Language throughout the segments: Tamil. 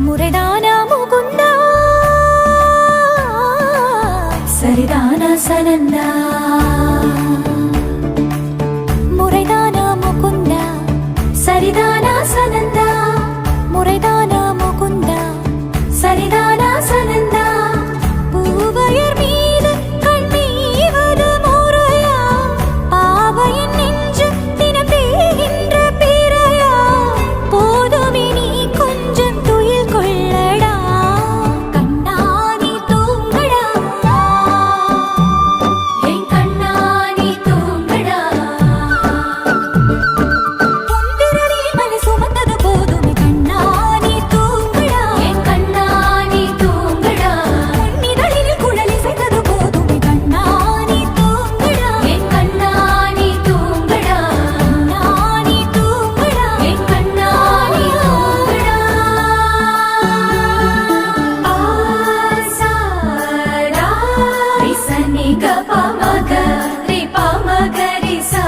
முறைதானா முகுந்தா சரிதானா சனந்தா முறைதானா முகுந்தா சரிதானா சனந்தா முறைதானா முகுந்தா சரிதானா சனந்தா பூவையர் மீது கண்ணீவது முறையா பாவையின் நெஞ்சு தினம் தேகின்ற பிறையா போதுமே நீ கொஞ்சம் துயில் கொள்ளடா கண்ணா நீ தூங்கடா என் கண்ணா நீ தூங்கடா பொந்திரலில் மலை சுமந்தது போதுமே கண்ணா நீ தூங்கடா என் கண்ணா நீ தூங்கடா உன்னிதழில் குழலி செய்தது போதுமே கண்ணா நீ தூங்கடா என் கண்ணா நீ தூங்கடா கண்ணா நீ தூங்கடா என் கண்ணா நீ தூங்கடா ஆசாரா ரிசனி கபமக ரிபமகரி சா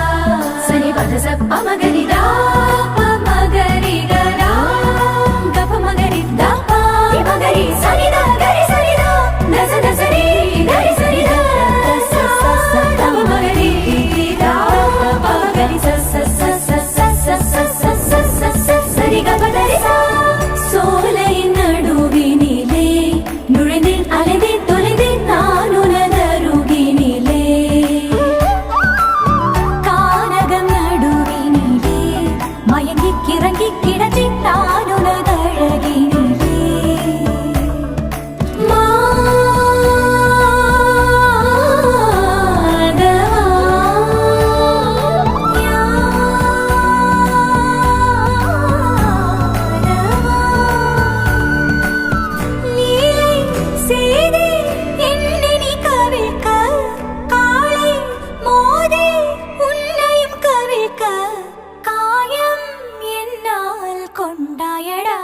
சனி பதச பமகரிதா பமகரி கரா கபமகரி தபா பமகரி சனிதா கரி சனிதா நச நசரி கரி சனிதா ச ச பமகரி தா பமகரி ச ச ச ச ச ச ச ச சரி கபதரி சா சோலையின் நடுவினிலே நுழைந்தேன் அலைந்தேன் தொலைந்தேன் நான் உனதருகினிலே கானகம் நடுவினிலே மயங்கி கிறங்கி கிடந்தேன் நான் உனதழகினிலே நீலை செய்தே என்னை நீ கவிழ்க்க காலை மோதே உன்னையும் கவிழ்க்க காயம் என்னால் கொண்டாயடா